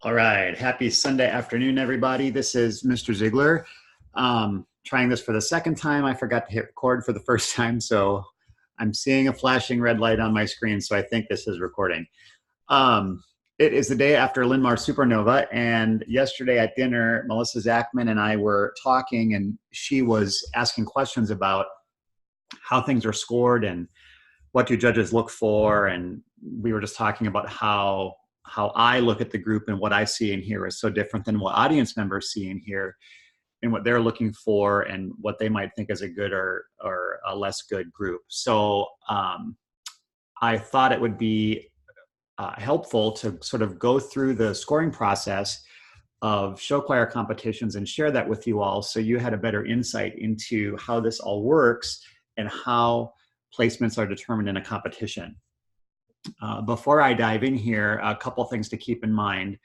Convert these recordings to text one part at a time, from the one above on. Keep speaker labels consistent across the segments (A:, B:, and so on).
A: All right. Happy Sunday afternoon, everybody. This is Mr. Ziegler. Trying this for the second time. I forgot to hit record for the first time, so I'm seeing a flashing red light on my screen, so I think this is recording. Um, it is the day after Linmar Supernova, and yesterday at dinner, Melissa Zachman and I were talking, and she was asking questions about how things are scored and what do judges look for, and we were just talking about how I look at the group and what I see and hear is so different than what audience members see and hear, and what they're looking for and what they might think is a good or a less good group. So I thought it would be helpful to sort of go through the scoring process of show choir competitions and share that with you all, so you had a better insight into how this all works and how placements are determined in a competition. Before I dive in here, a couple things to keep in mind.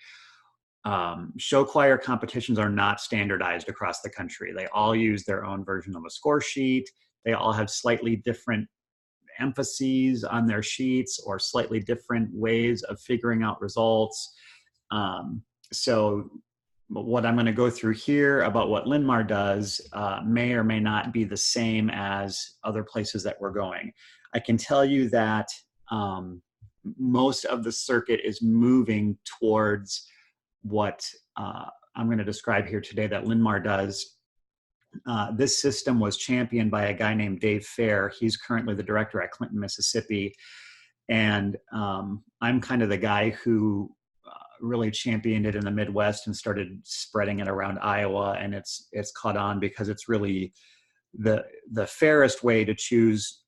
A: Show choir competitions are not standardized across the country. They all use their own version of a score sheet. They all have slightly different emphases on their sheets or slightly different ways of figuring out results. So what I'm going to go through here about what Linmar does may or may not be the same as other places that we're going. I can tell you that most of the circuit is moving towards what I'm going to describe here today that Linmar does. This system was championed by a guy named Dave Fair. He's currently the director at Clinton, Mississippi. And I'm kind of the guy who really championed it in the Midwest and started spreading it around Iowa. And it's caught on because it's really the fairest way to choose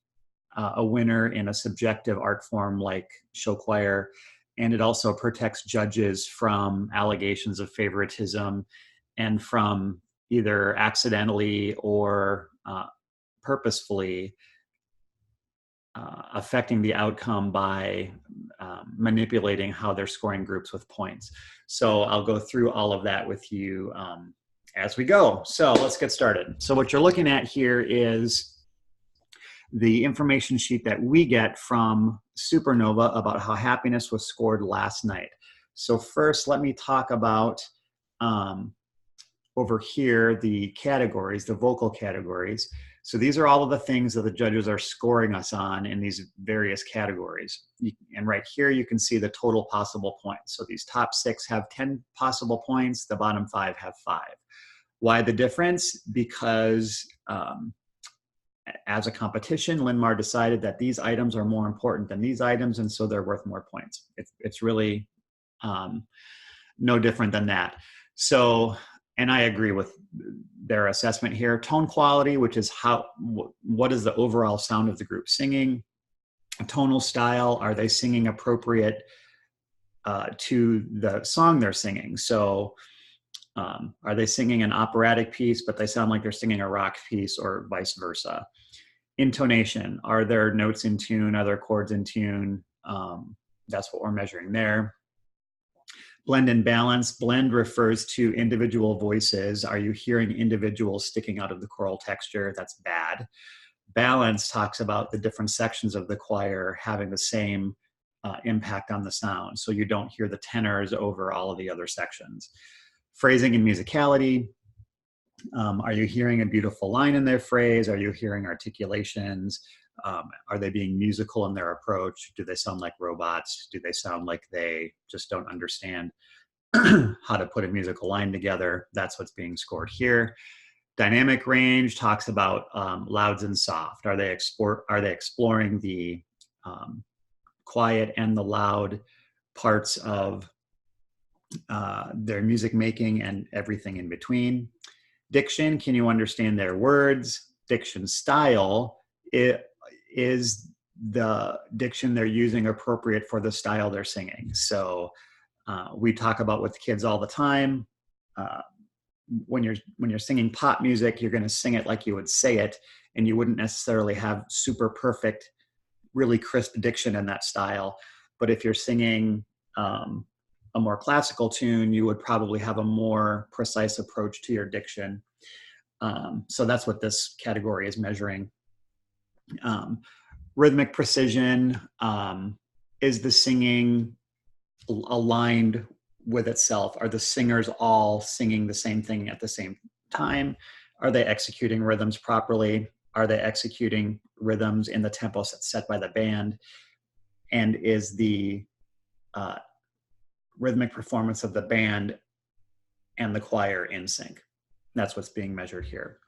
A: a winner in a subjective art form like show choir. And it also protects judges from allegations of favoritism and from either accidentally or purposefully affecting the outcome by manipulating how they're scoring groups with points. So I'll go through all of that with you as we go. So let's get started. So what you're looking at here is the information sheet that we get from Supernova about how happiness was scored last night. So first, let me talk about over here, the categories, the vocal categories. So these are all of the things that the judges are scoring us on in these various categories. And right here, you can see the total possible points. So these top 6 have 10 possible points. The bottom 5 have 5. Why the difference? Because as a competition, Linmar decided that these items are more important than these items, and so they're worth more points. It's really no different than that. So, and I agree with their assessment here. Tone quality, which is what is the overall sound of the group singing? Tonal style, are they singing appropriate to the song they're singing? So are they singing an operatic piece, but they sound like they're singing a rock piece, or vice versa? Intonation, are there notes in tune? Are there chords in tune? That's what we're measuring there. Blend and balance. Blend refers to individual voices. Are you hearing individuals sticking out of the choral texture? That's bad. Balance talks about the different sections of the choir having the same impact on the sound, so you don't hear the tenors over all of the other sections. Phrasing and musicality. Are you hearing a beautiful line in their phrase? Are you hearing articulations? Are they being musical in their approach? Do they sound like robots? Do they sound like they just don't understand how to put a musical line together? That's what's being scored here. Dynamic range talks about louds and soft. Are they exploring the quiet and the loud parts of their music making and everything in between? Diction, can you understand their words? Diction style, is the diction they're using appropriate for the style they're singing? So we talk about with kids all the time. When you're singing pop music, you're going to sing it like you would say it, and you wouldn't necessarily have super perfect, really crisp diction in that style. But if you're singing a more classical tune, you would probably have a more precise approach to your diction. So that's what this category is measuring. Rhythmic precision, is the singing aligned with itself. Are the singers all singing the same thing at the same time? Are they executing rhythms properly? Are they executing rhythms in the tempo set by the band? And is the rhythmic performance of the band and the choir in sync? That's what's being measured here.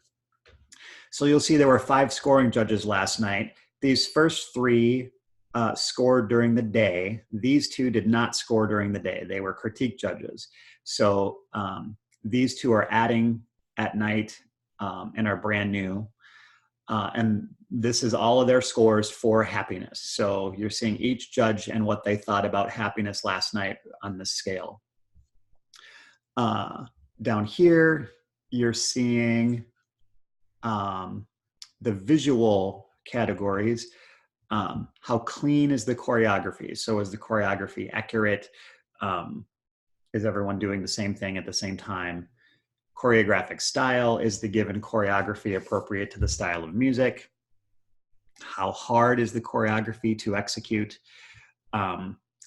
A: So you'll see there were 5 scoring judges last night. These first 3 scored during the day. These 2 did not score during the day. They were critique judges. So these 2 are adding at night and are brand new. And this is all of their scores for happiness. So you're seeing each judge and what they thought about happiness last night on this scale. Down here, you're seeing the visual categories. How clean is the choreography? So is the choreography accurate? Is everyone doing the same thing at the same time? Choreographic style, is the given choreography appropriate to the style of music? How hard is the choreography to execute?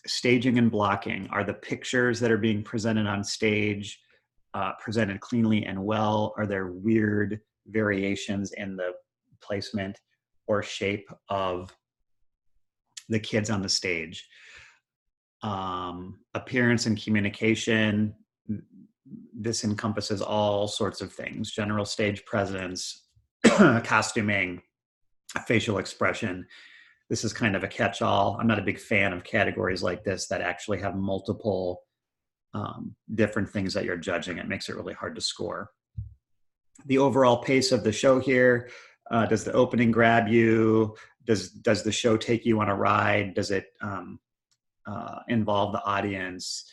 A: Staging and blocking, are the pictures that are being presented on stage presented cleanly and well? Are there weird variations in the placement or shape of the kids on the stage? Appearance and communication, this encompasses all sorts of things: general stage presence, costuming, facial expression. This is kind of a catch-all. I'm not a big fan of categories like this that actually have multiple different things that you're judging. It makes it really hard to score. The overall pace of the show here, does the opening grab you? Does the show take you on a ride? Does it involve the audience?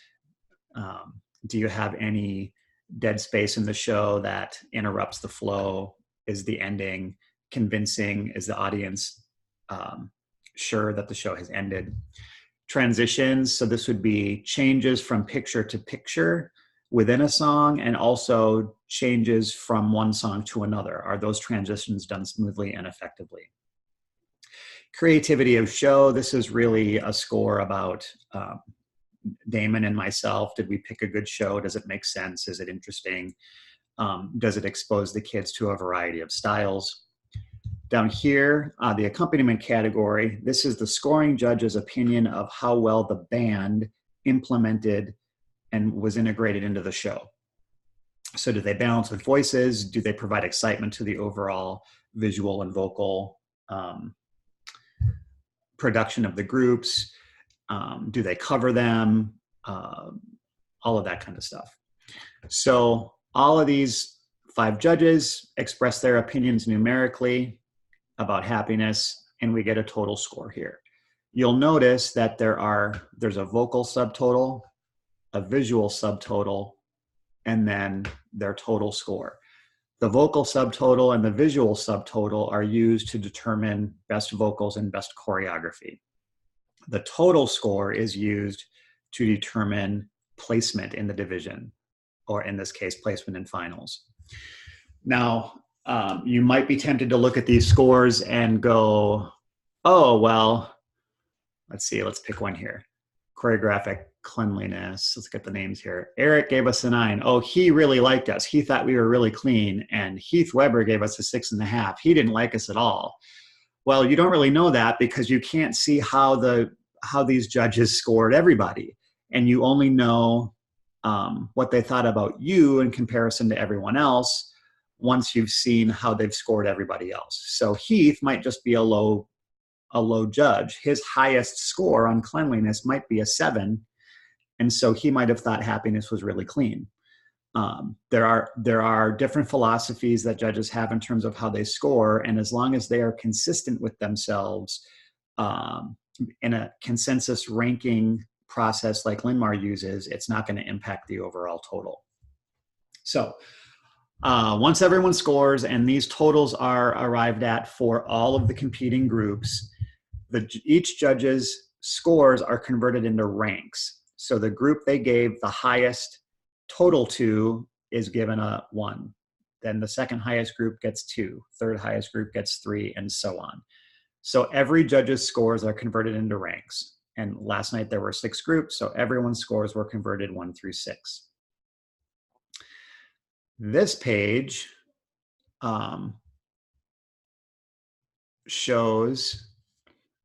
A: Do you have any dead space in the show that interrupts the flow? Is the ending convincing? Is the audience sure that the show has ended? Transitions, so this would be changes from picture to picture within a song, and also changes from one song to another. Are those transitions done smoothly and effectively? Creativity of show, this is really a score about Damon and myself. Did we pick a good show? Does it make sense? Is it interesting? Does it expose the kids to a variety of styles? Down here, the accompaniment category, this is the scoring judge's opinion of how well the band implemented and was integrated into the show. So do they balance with voices? Do they provide excitement to the overall visual and vocal production of the groups? Do they cover them? All of that kind of stuff. So all of these 5 judges express their opinions numerically about happiness, and we get a total score here. You'll notice that there's a vocal subtotal, a visual subtotal, and then their total score. The vocal subtotal and the visual subtotal are used to determine best vocals and best choreography. The total score is used to determine placement in the division, or in this case, placement in finals. Now, you might be tempted to look at these scores and go, oh, well, let's see, let's pick one here. Choreographic cleanliness, let's get the names here. Eric gave us a 9. Oh, he really liked us. He thought we were really clean. And Heath Weber gave us a 6.5. He didn't like us at all. Well, you don't really know that because you can't see how these judges scored everybody. And you only know what they thought about you in comparison to everyone else once you've seen how they've scored everybody else. So Heath might just be a low judge. His highest score on cleanliness might be a 7. And so he might have thought happiness was really clean. There are different philosophies that judges have in terms of how they score. And as long as they are consistent with themselves in a consensus ranking process like Linmar uses, it's not going to impact the overall total. So once everyone scores and these totals are arrived at for all of the competing groups, each judge's scores are converted into ranks. So the group they gave the highest total to is given a 1. Then the second highest group gets 2, third highest group gets 3, and so on. So every judge's scores are converted into ranks. And last night there were 6 groups, so everyone's scores were converted 1 through 6. This page shows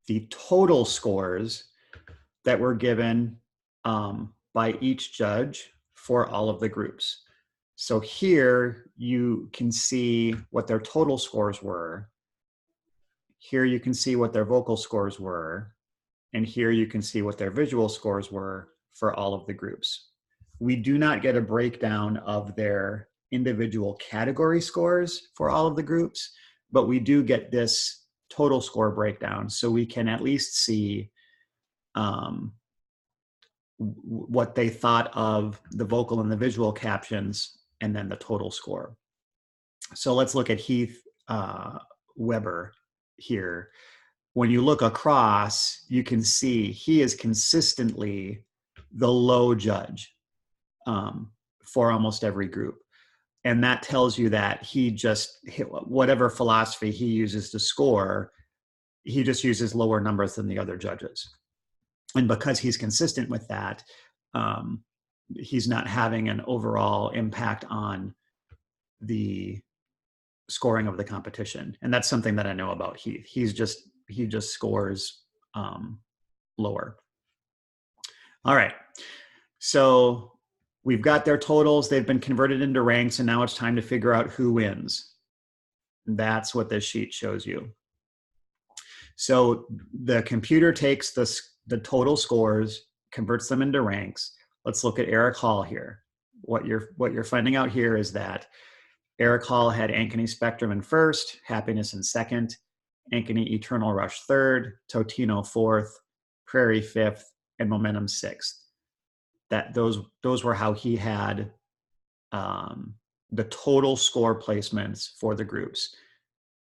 A: the total scores that were given by each judge for all of the groups. So here you can see what their total scores were. Here you can see what their vocal scores were. And here you can see what their visual scores were for all of the groups. We do not get a breakdown of their individual category scores for all of the groups, but we do get this total score breakdown, so we can at least see what they thought of the vocal and the visual captions, and then the total score. So let's look at Heath Weber here. When you look across, you can see he is consistently the low judge for almost every group. And that tells you that he just, whatever philosophy he uses to score, he just uses lower numbers than the other judges. And because he's consistent with that, he's not having an overall impact on the scoring of the competition. And that's something that I know about Heath. He just scores lower. All right, so we've got their totals. They've been converted into ranks, and now it's time to figure out who wins. That's what this sheet shows you. So the computer takes the total scores, converts them into ranks. Let's look at Eric Hall here. What you're finding out here is that Eric Hall had Ankeny Spectrum in first, Happiness in second, Ankeny Eternal Rush third, Totino fourth, Prairie fifth, and Momentum sixth. Those were how he had the total score placements for the groups: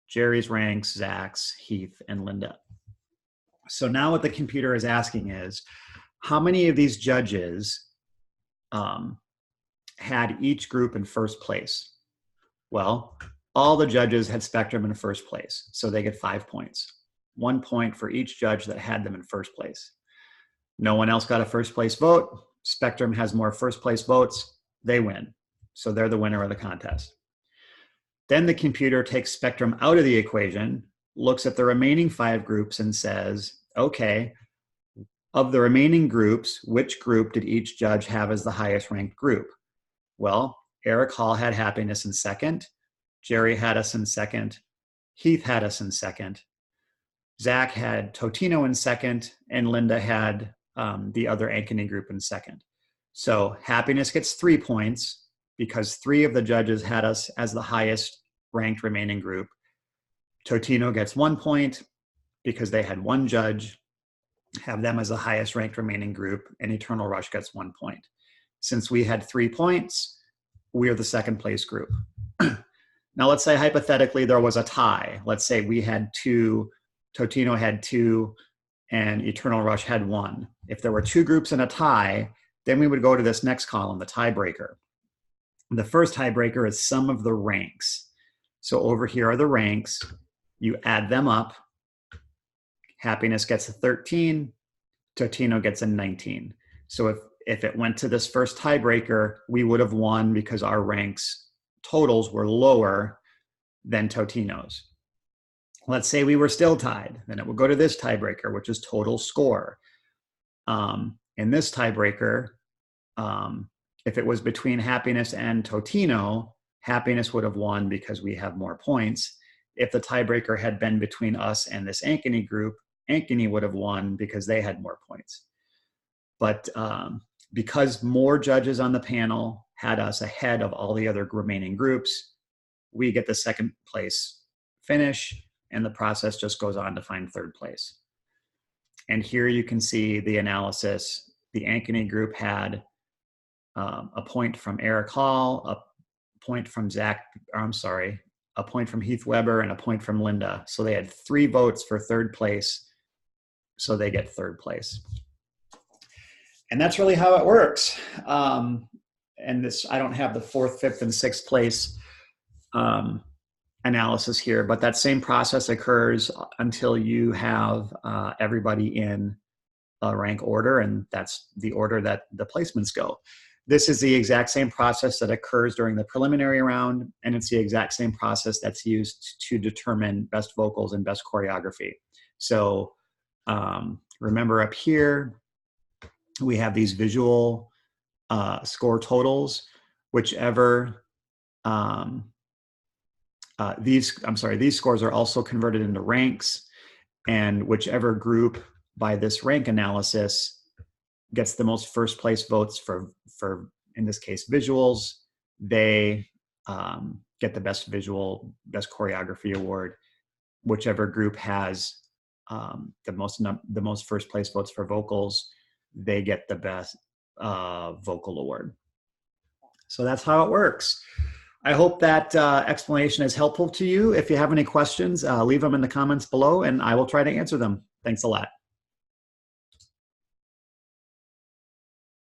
A: Jerry's ranks, Zach's, Heath, and Linda. So now what the computer is asking is, how many of these judges had each group in first place? Well, all the judges had Spectrum in first place, so they get 5 points. 1 point for each judge that had them in first place. No one else got a first place vote. Spectrum has more first place votes. They win. So they're the winner of the contest. Then the computer takes Spectrum out of the equation, looks at the remaining 5 groups and says, okay, of the remaining groups, which group did each judge have as the highest ranked group? Well, Eric Hall had Happiness in second. Jerry had us in second. Heath had us in second. Zach had Totino in second, and Linda had the other Ankeny group in second. So Happiness gets 3 points because 3 of the judges had us as the highest ranked remaining group. Totino gets 1 point because they had 1 judge have them as the highest ranked remaining group, and Eternal Rush gets 1 point. Since we had 3 points, we are the second place group. Now let's say hypothetically there was a tie. Let's say we had 2, Totino had 2, and Eternal Rush had 1. If there were 2 groups in a tie, then we would go to this next column, the tiebreaker. The first tiebreaker is sum of the ranks. So over here are the ranks. You add them up. Happiness gets a 13. Totino gets a 19. So if it went to this first tiebreaker, we would have won because our ranks totals were lower than Totino's. Let's say we were still tied. Then it would go to this tiebreaker, which is total score. In this tiebreaker, if it was between Happiness and Totino, Happiness would have won because we have more points. If the tiebreaker had been between us and this Ankeny group, Ankeny would have won because they had more points. But because more judges on the panel had us ahead of all the other remaining groups, we get the second place finish, and the process just goes on to find third place. And here you can see the analysis. The Ankeny group had a point from Eric Hall, a point from a point from Heath Weber, and a point from Linda. So they had 3 votes for third place, so they get third place. And that's really how it works. And this, I don't have the 4th, 5th, and 6th place analysis here, but that same process occurs until you have everybody in rank order, and that's the order that the placements go. This is the exact same process that occurs during the preliminary round, and it's the exact same process that's used to determine best vocals and best choreography. So remember up here, we have these visual score totals, whichever these scores are also converted into ranks, and whichever group by this rank analysis gets the most first place votes for in this case visuals, they get the best best choreography award. Whichever group has the most first place votes for vocals, they get the best vocal award. So that's how it works. I hope that explanation is helpful to you. If you have any questions, leave them in the comments below and I will try to answer them. Thanks a lot.